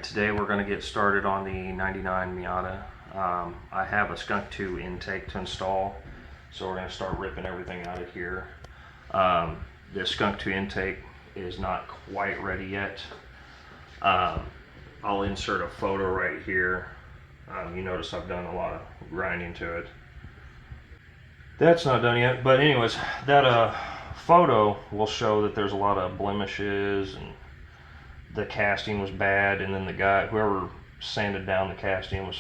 today we're going to get started on the 99 Miata. I have a Skunk2 intake to install, so we're going to start ripping everything out of here. The Skunk2 intake is not quite ready yet. I'll insert a photo right here. You notice I've done a lot of grinding to it. That's not done yet, but anyways, that photo will show that there's a lot of blemishes and the casting was bad, and then the guy, whoever sanded down the casting, was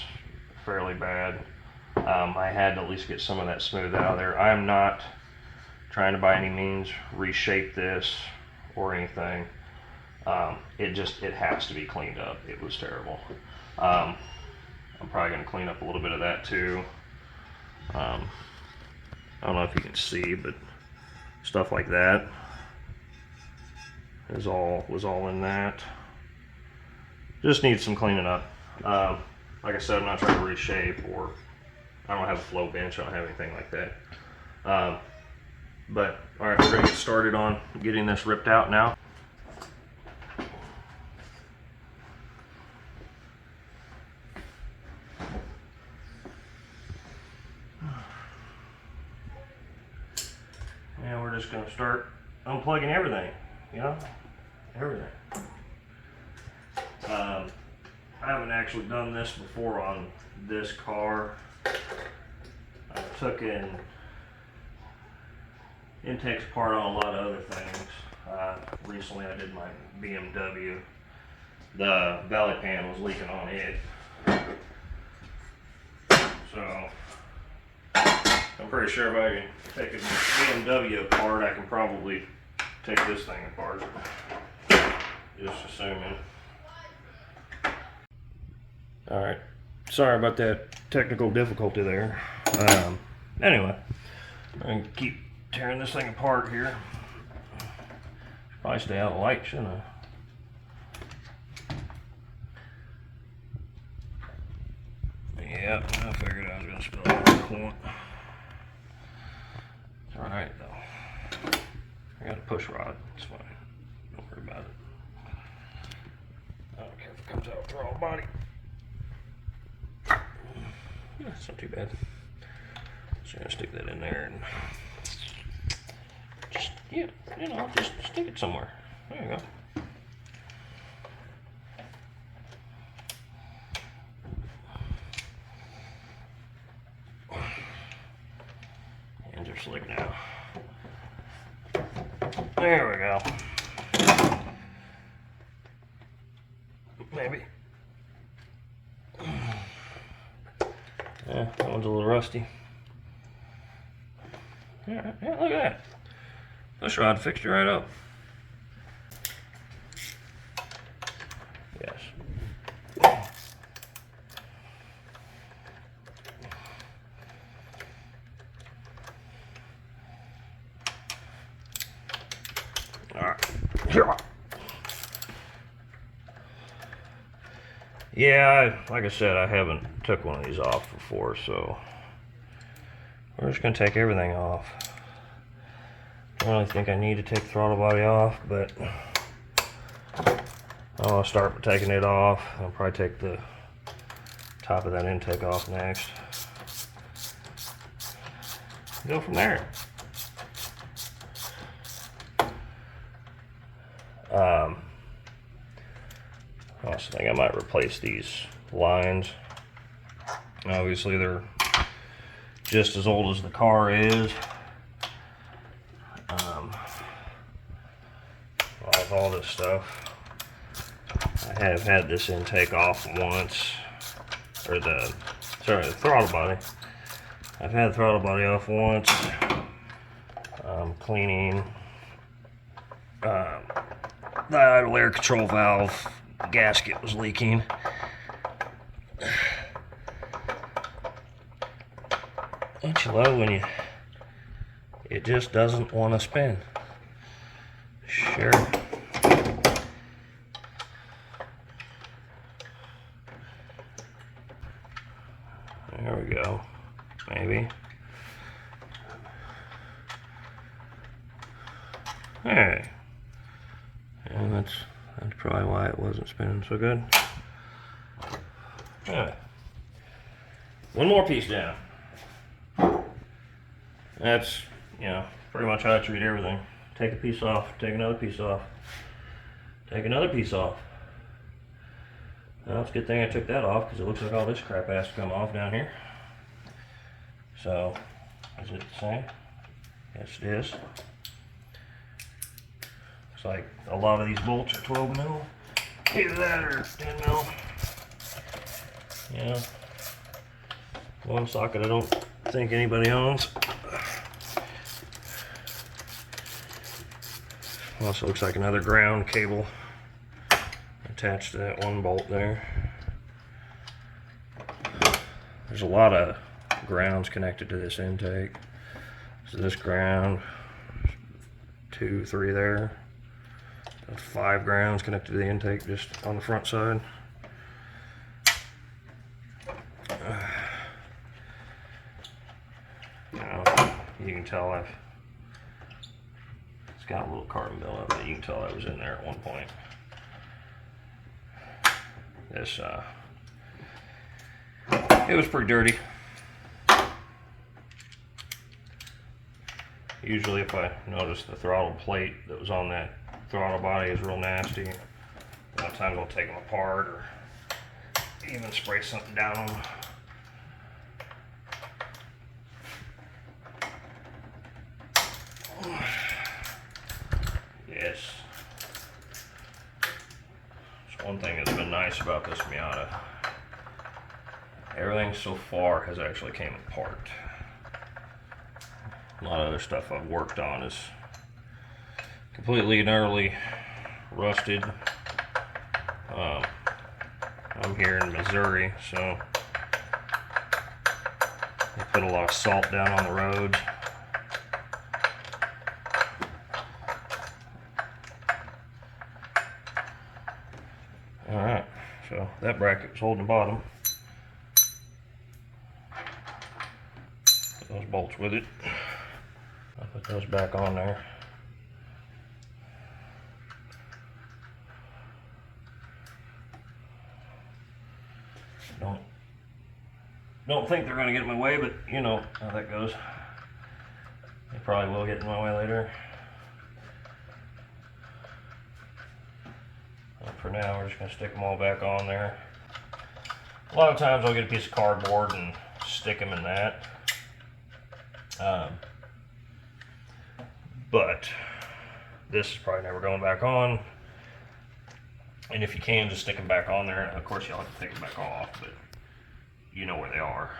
fairly bad. I had to at least get some of that smoothed out of there. I am not trying to by any means reshape this or anything. It has to be cleaned up. It was terrible. I'm probably going to clean up a little bit of that too. I don't know if you can see, but stuff like that was all in that. Just needs some cleaning up. Like I said, I'm not trying to reshape, or I don't have a flow bench. I don't have anything like that. But all right, we're gonna get started on getting this ripped out now. And we're just gonna start unplugging everything, you know, everything. I haven't actually done this before on this car. I took in intakes apart on a lot of other things. Recently I did my BMW. The valley pan was leaking on it. So I'm pretty sure if I can take a BMW apart, I can probably take this thing apart. Just assuming. Alright, sorry about that technical difficulty there. Anyway, I'm going to keep tearing this thing apart here. Probably stay out of the light, shouldn't I? Yeah, I figured I was going to spill it at one point. It's alright though. I got a push rod, it's fine. Don't worry about it. I don't care if it comes out throttle body. Yeah, it's not too bad. Just gonna stick that in there and just, yeah, you know, just stick it somewhere. There you go. Hands are slick now. There we go. Maybe. Yeah, that one's a little rusty. Yeah, look at that. Push rod fixed it right up. Yes. Alright. Yeah, like I said, I haven't took one of these off before, so we're just going to take everything off. I don't really think I need to take the throttle body off, but I'll start taking it off. I'll probably take the top of that intake off next. Go from there. I also think I might replace these lines. Obviously they're just as old as the car is. With all this stuff, I have had this intake off once, or the throttle body. I've had the throttle body off once. Cleaning the idle air control valve gasket was leaking. Don't you love when it just doesn't want to spin? Sure. There we go. Maybe. Hey. And that's probably why it wasn't spinning so good. Alright. One more piece down. That's, you know, pretty much how I treat everything. Take a piece off, take another piece off, take another piece off. Well, it's a good thing I took that off because it looks like all this crap has to come off down here. So, is it the same? Yes, it is. Looks like a lot of these bolts are 12 mil. Either that or 10 mil. Yeah. One socket I don't think anybody owns. Also looks like another ground cable attached to that one bolt there. There's a lot of grounds connected to this intake. So this ground, 2, 3 there. That's 5 grounds connected to the intake just on the front side. Now, you can tell it's got a little carbon bill up, but you can tell that was in there at one point. This, it was pretty dirty. Usually if I notice the throttle plate that was on that throttle body is real nasty, a lot of times I'll take them apart or even spray something down on them. Yes. That's one thing that's been nice about this Miata. Everything so far has actually came apart. A lot of other stuff I've worked on is completely and utterly rusted. I'm here in Missouri, so they put a lot of salt down on the roads. Alright, so that bracket was holding the bottom. Put those bolts with it. I'll put those back on there. Don't think they're going to get in my way, but you know how that goes. They probably will get in my way later. And for now, we're just going to stick them all back on there. A lot of times I'll get a piece of cardboard and stick them in that. But this is probably never going back on. And if you can, just stick them back on there. Of course, you'll have to take them back off, but you know where they are.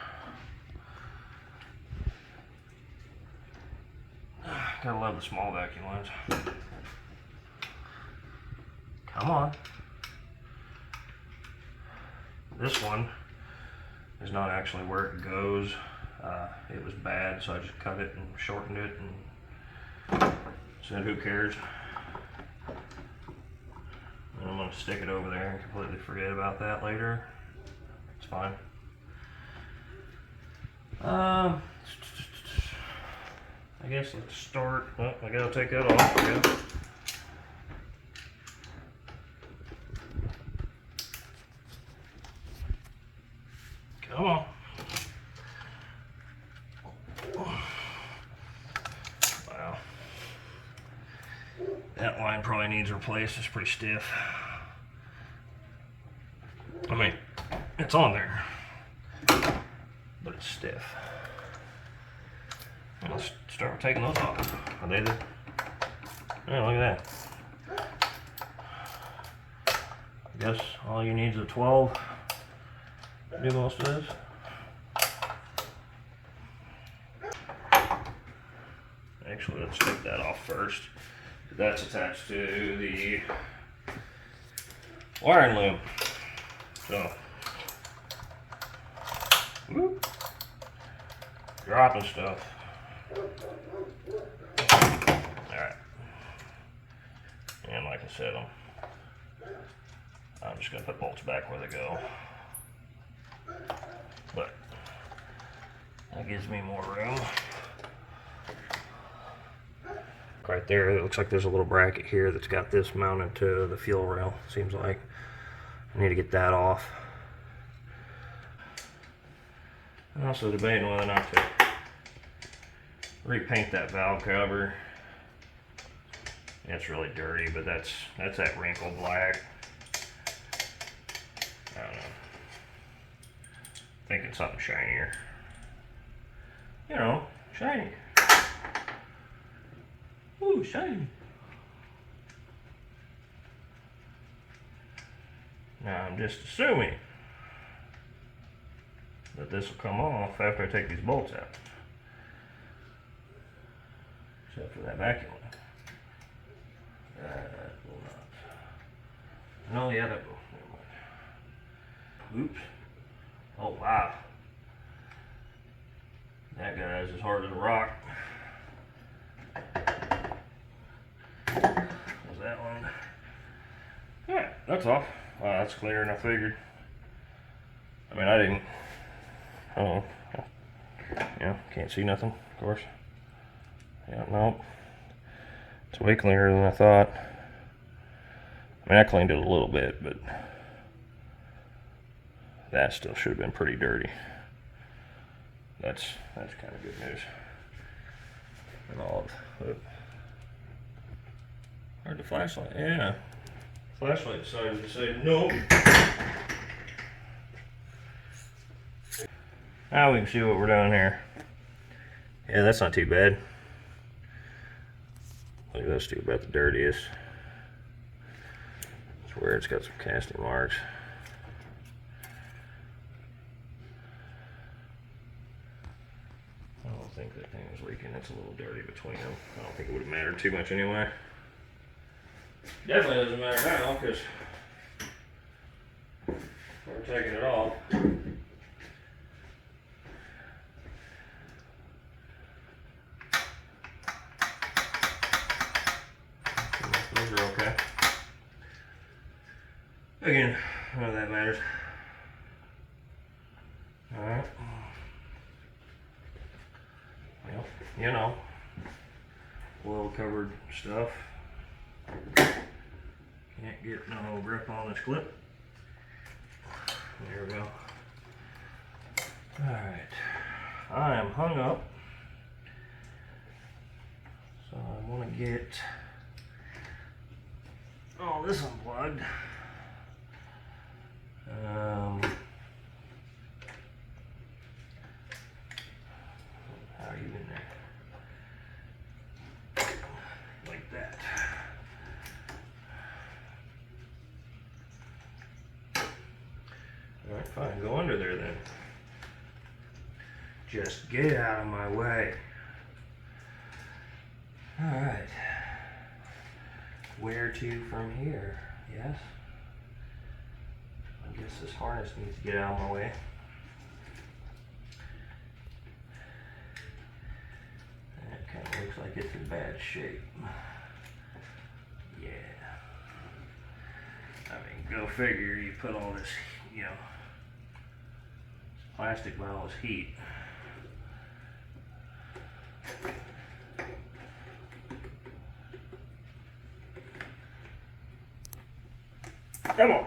Gotta love the small vacuum lines. Come on. This one is not actually where it goes. It was bad, so I just cut it and shortened it and said, who cares? And I'm gonna stick it over there and completely forget about that later. It's fine. I guess let's start. Oh, I gotta take that off. Yeah. Come on. Wow. That line probably needs replaced. It's pretty stiff. I mean, it's on there, but it's stiff. Let's start taking those off. Are they the? Yeah, look at that. I guess all you need is a 12 to do most of this. Actually, let's take that off first. That's attached to the wiring loom. So, whoop, dropping stuff. Alright. And like I said, I'm just going to put bolts back where they go. But that gives me more room. Right there, it looks like there's a little bracket here that's got this mounted to the fuel rail, seems like. I need to get that off. I'm also debating whether or not to repaint that valve cover. It's really dirty, but that's that wrinkled black. I don't know. Thinking something shinier. You know, shiny. Ooh, shiny. Now I'm just assuming that this will come off after I take these bolts out. Except for that vacuum line. That will not. No, yeah, that will. Never mind. Oops. Oh, wow. That guy's as hard as a rock. There's that one. Yeah, that's off. Wow, that's clearer than I figured. I mean, I didn't. Oh, yeah, can't see nothing, of course. Yeah, nope. It's way clearer than I thought. I mean, I cleaned it a little bit, but that still should have been pretty dirty. That's kind of good news. And all of Where'd the flashlight? Yeah. Flashlight decided to say no. Now we can see what we're doing here. Yeah, that's not too bad. Look at those two, about the dirtiest. It's where it's got some casting marks. I don't think that thing was leaking. It's a little dirty between them. I don't think it would have mattered too much anyway. Definitely doesn't matter now because we're taking it off. Those are okay. Again, none of that matters. Alright. Well, you know, oil covered stuff. Can't get no grip on this clip. There we go. Alright. I am hung up. So I want to get all this unplugged. How are you in there? Like that. Alright, fine. Go under there then. Just get out of my way. Alright. Where to from here? Yes? I guess this harness needs to get out of my way. That kind of looks like it's in bad shape. Yeah. I mean, go figure, you put all this, you know, plastic by all this heat. Come on.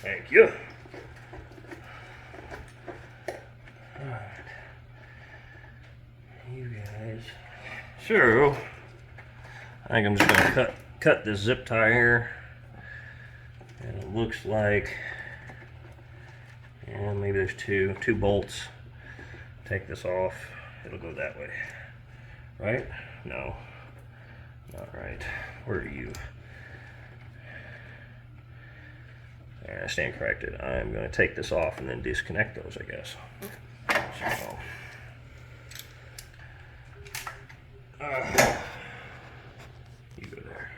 Thank you. Alright. You guys. So, I think I'm just going to cut this zip tie here. And it looks like, yeah, maybe there's two bolts. Take this off. It'll go that way. Right? No. Not right. Where are you? There, I stand corrected. I'm going to take this off and then disconnect those, I guess. So, you go there.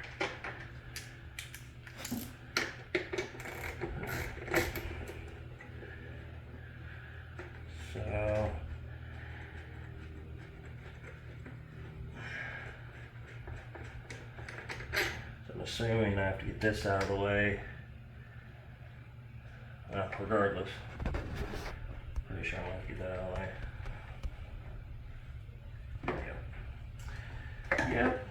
So, I'm assuming I have to get this out of the way. Regardless, pretty sure I'm going to get that out of the way. Yep.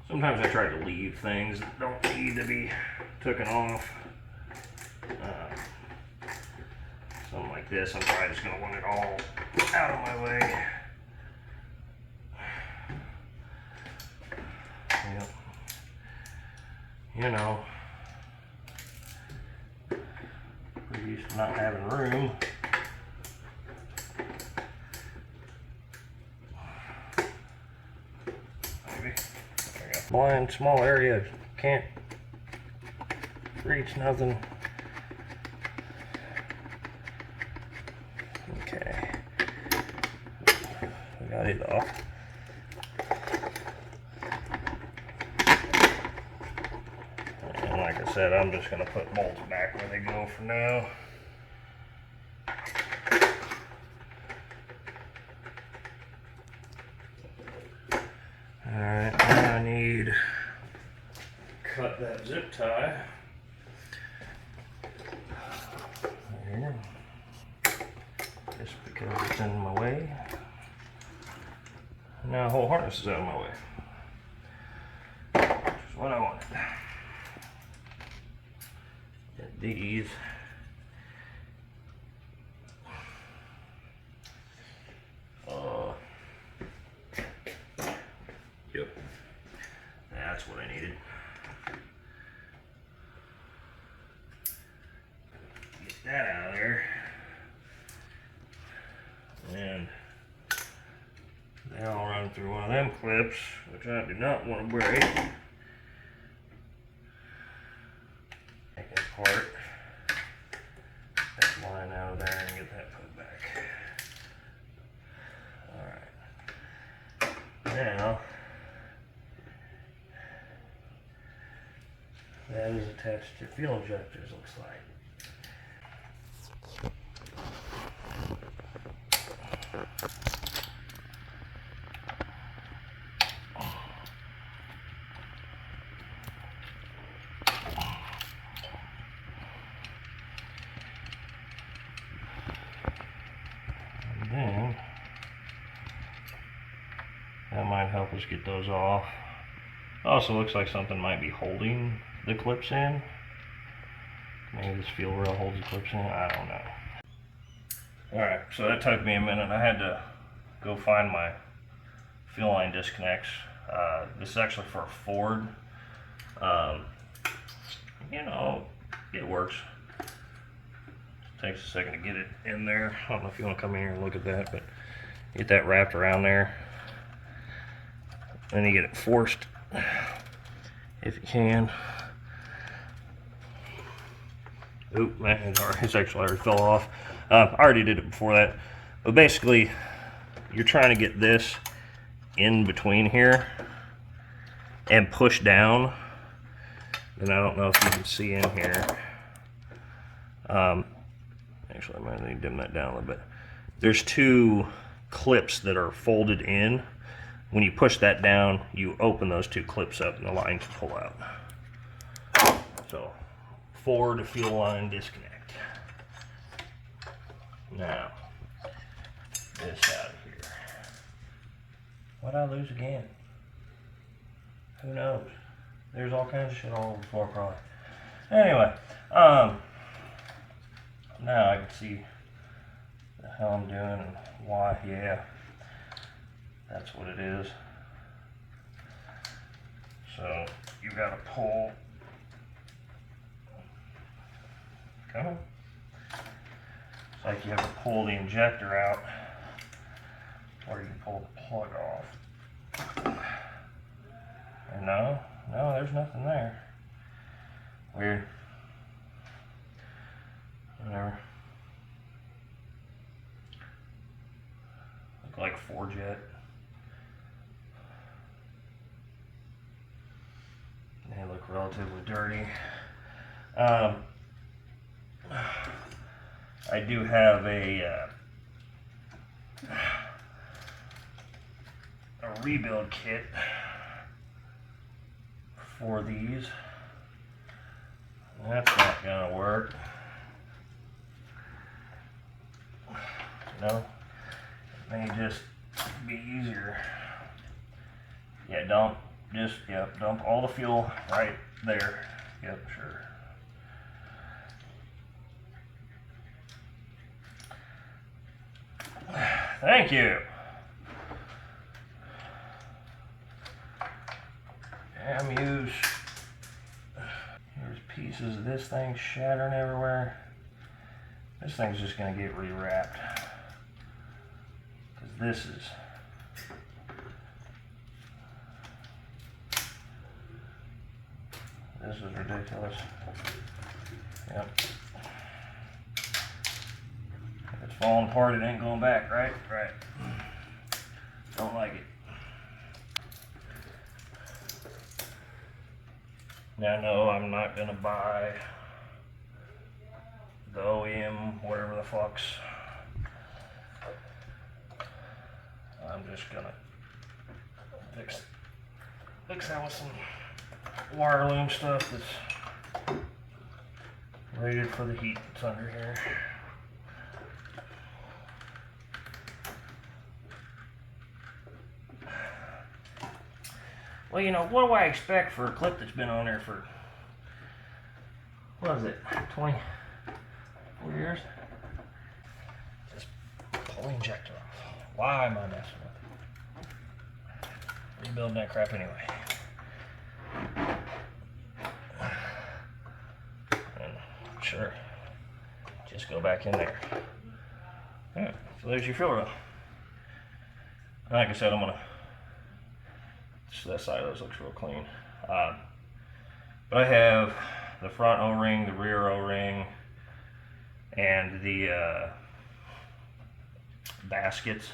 Sometimes I try to leave things that don't need to be taken off. Something like this, I'm probably just going to want it all out of my way. Yep. You know, we're used to not having room. Maybe. There we go. Blind, small area, can't reach nothing. Okay. We got it off. And like I said, I'm just going to put bolts back where they go for now. Alright, now I need to cut that zip tie. Here. Just because it's in my way. Now the whole harness is out of my way. Which is what I wanted. And these yep. That's what I needed. Get that out of there. And they all run through one of them clips, which I do not want to break. Take it apart. That line out of there and get that put back. Alright. Now, that is attached to fuel injectors, looks like. And then, that might help us get those off. Also looks like something might be holding the clips in. Maybe this fuel rail holds the clips in, I don't know. Alright, so that took me a minute. I had to go find my fuel line disconnects. This is actually for a Ford. You know, it works. It takes a second to get it in there. I don't know if you want to come in here and look at that, but get that wrapped around there. Then you get it forced, if you can. Oop, man, it's actually already fell off. I already did it before that. But basically, you're trying to get this in between here and push down. And I don't know if you can see in here. Actually, I might need to dim that down a little bit. There's two clips that are folded in. When you push that down, you open those two clips up and the line can pull out. So, Ford fuel line disconnect. Now, this out of here. What'd I lose again? Who knows? There's all kinds of shit all over the floor probably. Anyway, now I can see the hell I'm doing and why. Yeah, that's what it is. So you gotta pull. Come on. It's like you have to pull the injector out, or you can pull the plug off. And no, there's nothing there. Weird. Whatever. Look like 4-jet. They look relatively dirty. I do have a rebuild kit for these. That's not gonna work. No, it may just be easier. Yeah, dump all the fuel right there. Yep, sure. Thank you. Damn use. There's pieces of this thing shattering everywhere. This thing's just gonna get rewrapped. Because this is ridiculous. Yep. If it's falling apart, it ain't going back, right? Right. Don't like it. Now, no, I'm not gonna buy the OEM, whatever the fuck's. I'm just gonna fix that with some wire loom stuff that's rated for the heat that's under here. Well, you know, what do I expect for a clip that's been on there for, what is it, 24 years? Just pull the injector off. Why am I messing with it? Rebuilding that crap anyway. And sure, just go back in there. Alright, so there's your fuel rail. Like I said, I'm gonna, so that side of those looks real clean. But I have the front O-ring, the rear O-ring, and the baskets.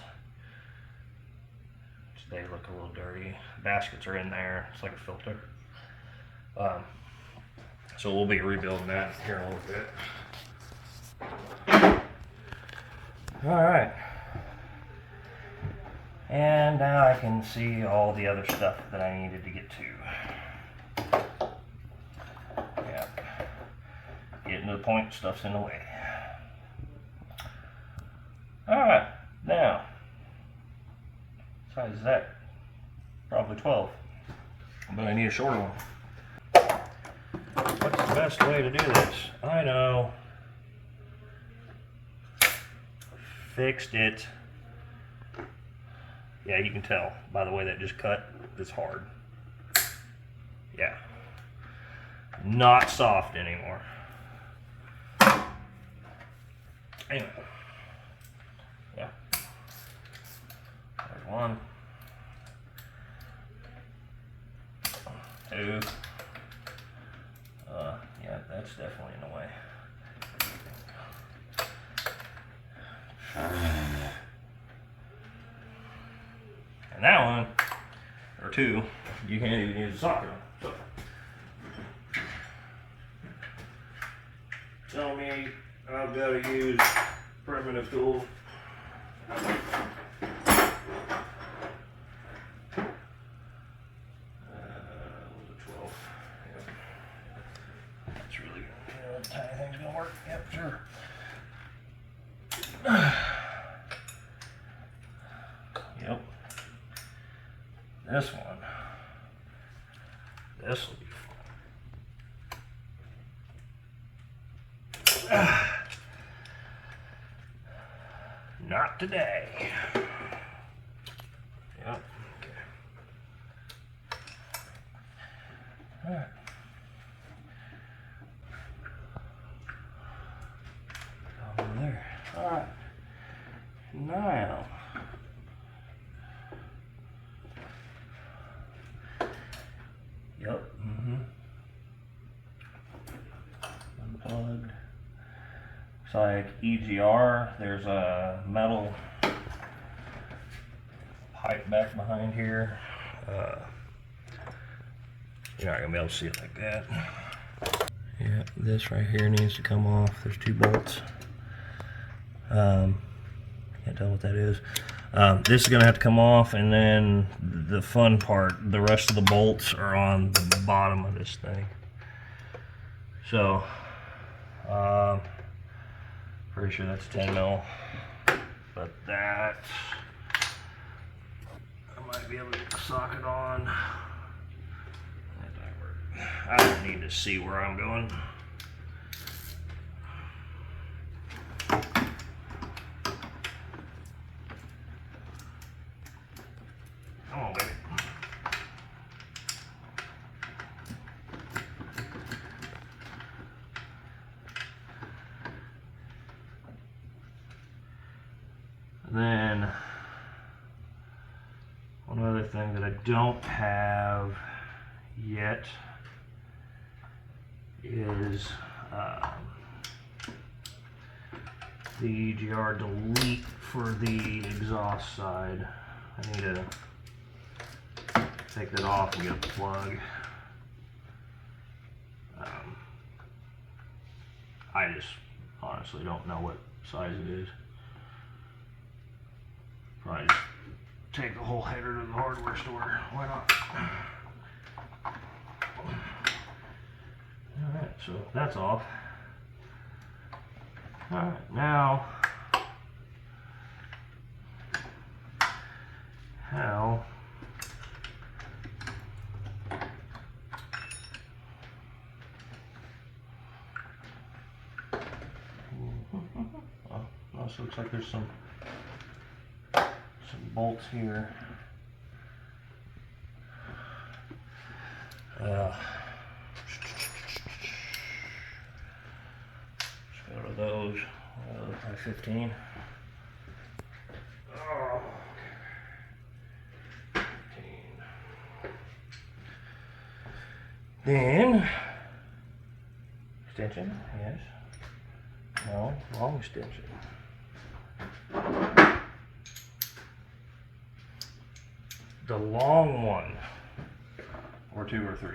They look a little dirty. Baskets are in there. It's like a filter. So we'll be rebuilding that here in a little bit. All right. And now I can see all the other stuff that I needed to get to. Yep. Getting to the point, stuff's in the way. Alright, now, size is that? Probably 12. But I need a shorter one. What's the best way to do this? I know. Fixed it. Yeah, you can tell by the way that just cut, it's hard. Yeah. Not soft anymore. Anyway. Yeah. There's one. 2. Yeah, that's definitely in the way. And that one, or 2, you can't even use a socket on. So, tell me I've got to use primitive tools. Was it 12? Yep. That's really good. You know, the tiny thing's gonna work. Yep, sure. Yep. This one. This will be fun. Not today. Yep. Okay. All right. Over there. All right. Now. Yep. Unplugged. Looks like EGR. There's a metal pipe back behind here. You're not gonna be able to see it like that. Yeah, this right here needs to come off. There's 2 bolts. Can't tell what that is. This is gonna have to come off, and then the fun part, the rest of the bolts are on the bottom of this thing. So, pretty sure that's 10 mil, but that I might be able to get the socket on. That might work. I don't need to see where I'm going. Then one other thing that I don't have yet is the GR delete for the exhaust side. I need to take that off and get a plug. I just honestly don't know what size it is. Probably just take the whole header to the hardware store. Why not? Alright, so that's off. Alright, now how also looks like there's some bolts here. Let's go to those. 15. Oh, 15. Then extension, yes. No, wrong extension. The long one, or 2 or 3.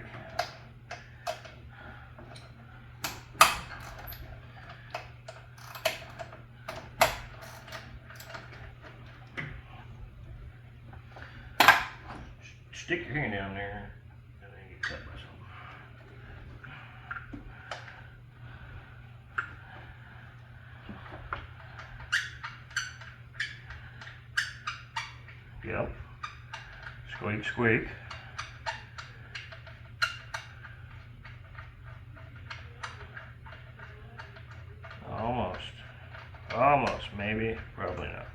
Stick your hand down there and then get cut by something. Yep. Squeak, squeak. Almost. Almost. Maybe. Probably not.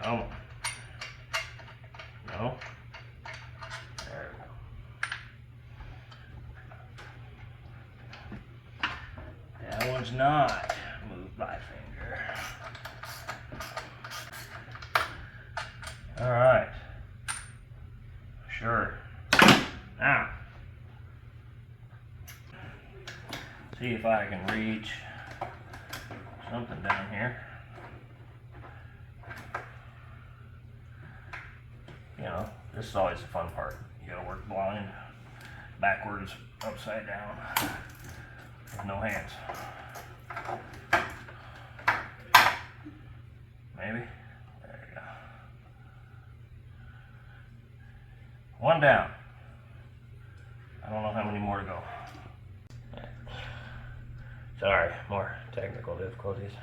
Come on. No. There we go. That one's not moved by finger. All right. Sure. Now, see if I can reach something down here. You know, this is always the fun part. You gotta work blind, backwards, upside down, with no hands. Maybe. There you go. One down. I don't know how many more to go. Sorry, more technical difficulties.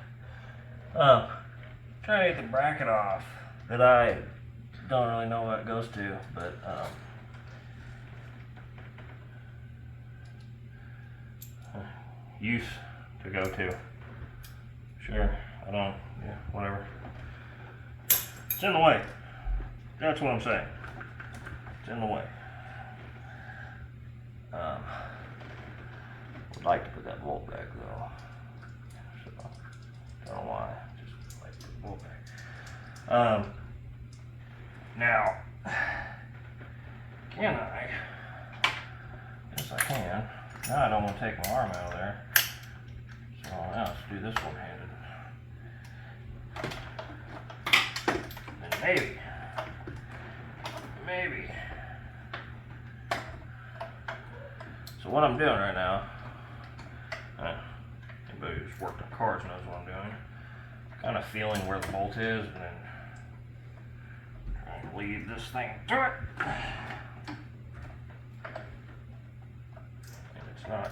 Trying to get the bracket off that I don't really know what it goes to, but use to go to. Sure, I don't, yeah, whatever. It's in the way. That's what I'm saying. It's in the way. Would like to put that bolt back though. So, don't know why. Just like to put the bolt back. Now, can I? Yes, I can. Now I don't want to take my arm out of there. So now let's do this one-handed. And maybe. So what I'm doing right now, anybody who's worked on cars knows what I'm doing. Kind of feeling where the bolt is, and then trying to lead this thing to it. And it's not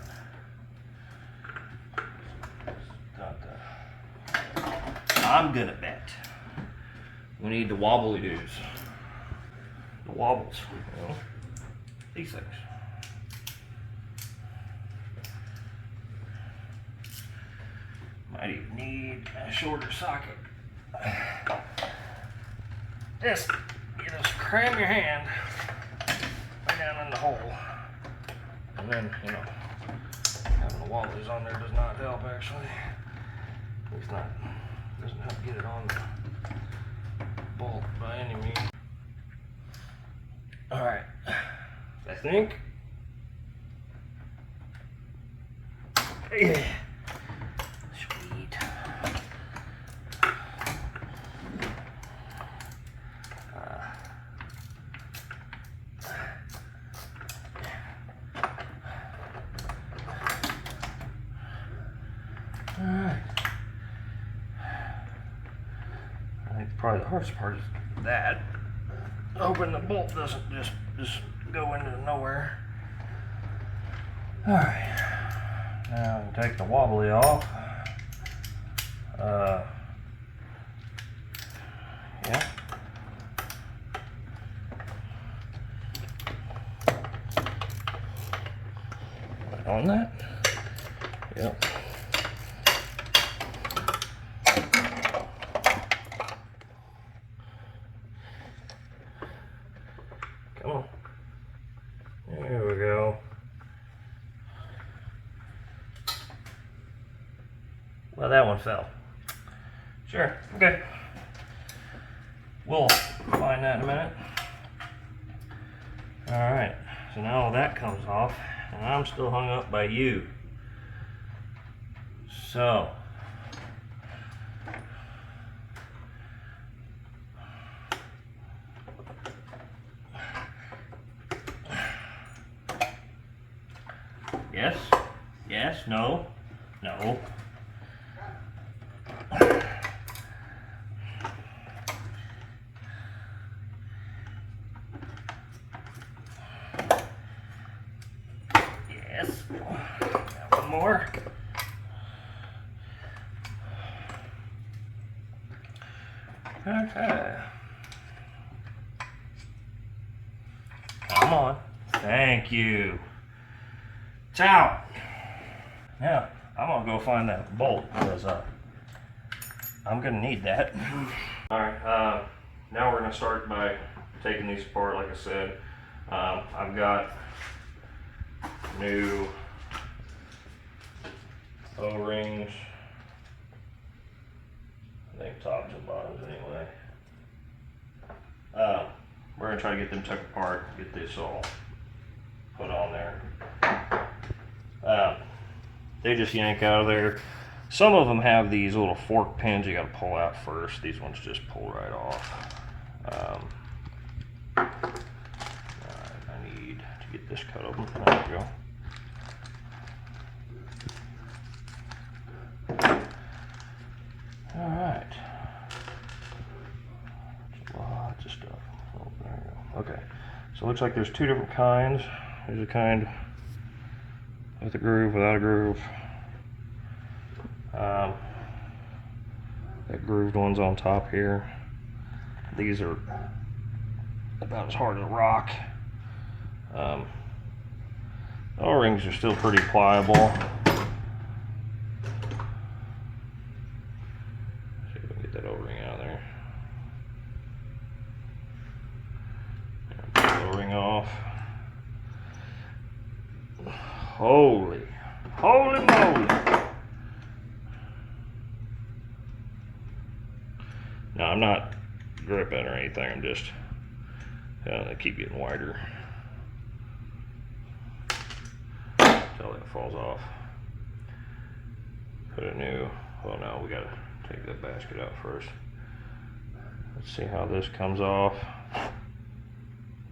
I'm gonna bet we need the wobbly doos. The wobbles, you know, these things. Might even need a shorter socket. Just, you just cram your hand right down in the hole. And then, you know, having the wobblies on there does not help actually. At least not Doesn't help get it on the bolt by any means. Alright, I think. Yeah. Sweet. Alright. I think probably the hardest part is that. Hoping the bolt doesn't just go into nowhere. Alright. Now I can take the wobbly off. Yeah. On that? Yep. Come on. There we go. Well, that one fell. Sure, okay. We'll find that in a minute. Alright, so now all that comes off, and I'm still hung up by you. So, yes, yes, no, no. Yes, got one more. Okay. Come on. Thank you. It's out. Now, I'm gonna go find that bolt because I'm gonna need that. Alright, now we're gonna start by taking these apart. Like I said, I've got new O-rings. I think tops and bottoms anyway. We're gonna try to get them took apart, get this all put on there. They just yank out of there. Some of them have these little fork pins you gotta pull out first. These ones just pull right off. I need to get this cut open. There we go. Alright. Lots of stuff. Oh, there we go. Okay. So it looks like there's two different kinds. There's a kind with a groove, without a groove. That grooved one's on top here. These are about as hard as a rock. O-rings are still pretty pliable. See if we can get that O-ring out of there. Pull the O-ring off. Holy moly! No, I'm not gripping or anything. I'm just they keep getting wider until it falls off. Put a new. Well, no, we gotta take that basket out first. Let's see how this comes off.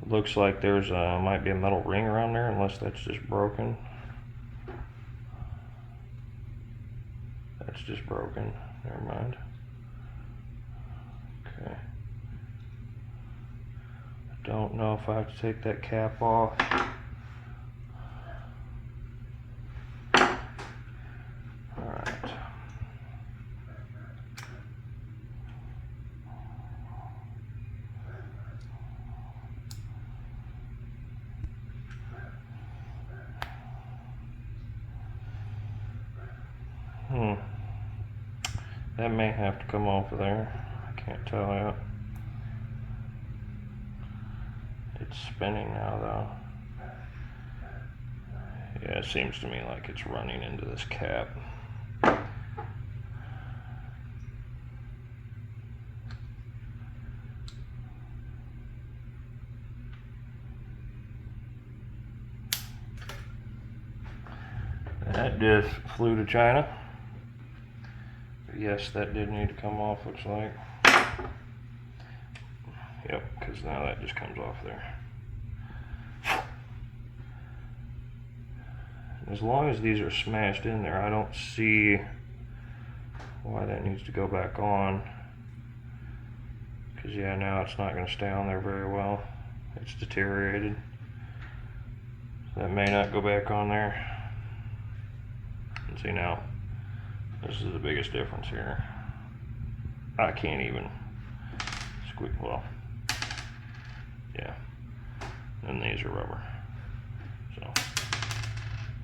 Looks like there's might be a metal ring around there, unless that's just broken. That's just broken. Never mind. Okay. I don't know if I have to take that cap off. Alright. That may have to come off of there. I can't tell yet. It's spinning now though. Yeah, it seems to me like it's running into this cap. diff flew to China. But yes, that did need to come off, looks like. Yep, because now that just comes off there. As long as these are smashed in there, I don't see why that needs to go back on. Because yeah, now it's not going to stay on there very well. It's deteriorated. So that may not go back on there. And see now, this is the biggest difference here. I can't even squeak, well, yeah. And these are rubber. So,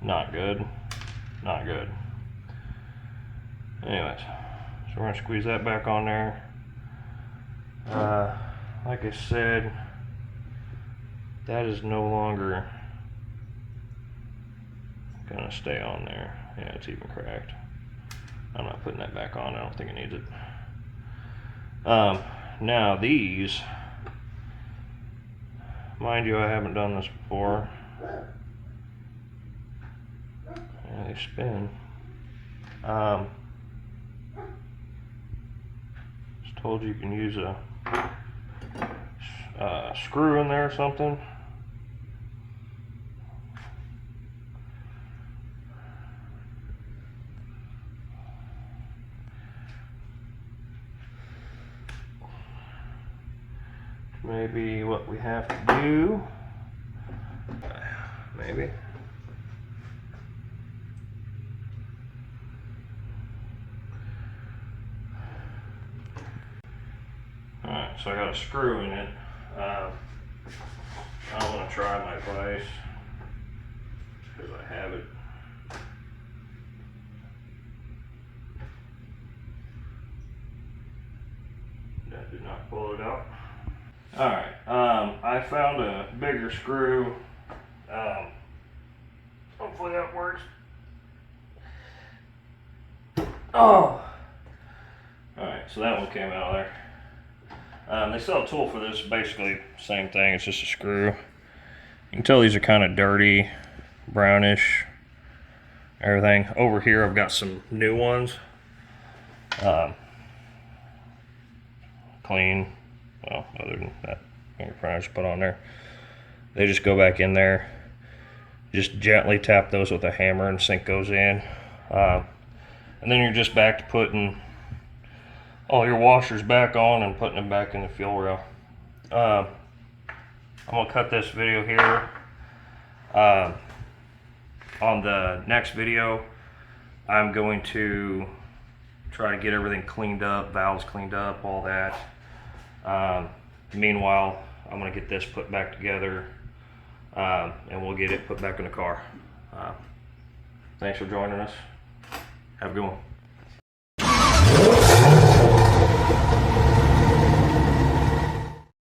not good, not good. Anyways, so we're gonna squeeze that back on there. Like I said, that is no longer gonna stay on there. Yeah, it's even cracked. I'm not putting that back on. I don't think it needs it. Now these, mind you, I haven't done this before. Yeah, they spin. Just told you can use a screw in there or something. Maybe what we have to do, maybe. Alright, so I got a screw in it. I want to try my vise because I have it. That did not pull it out. Alright, I found a bigger screw. Hopefully that works. Oh! Alright, so that one came out of there. They sell a tool for this, basically same thing, it's just a screw. You can tell these are kind of dirty, brownish, everything. Over here I've got some new ones. Clean, well, other than that fingerprint I just put on there. They just go back in there. Just gently tap those with a hammer and sink goes in. And then you're just back to putting all your washers back on and putting them back in the fuel rail. I'm gonna cut this video here. On the next video, I'm going to try to get everything cleaned up, valves cleaned up, all that. Meanwhile, I'm gonna get this put back together, and we'll get it put back in the car. Thanks for joining us. Have a good one.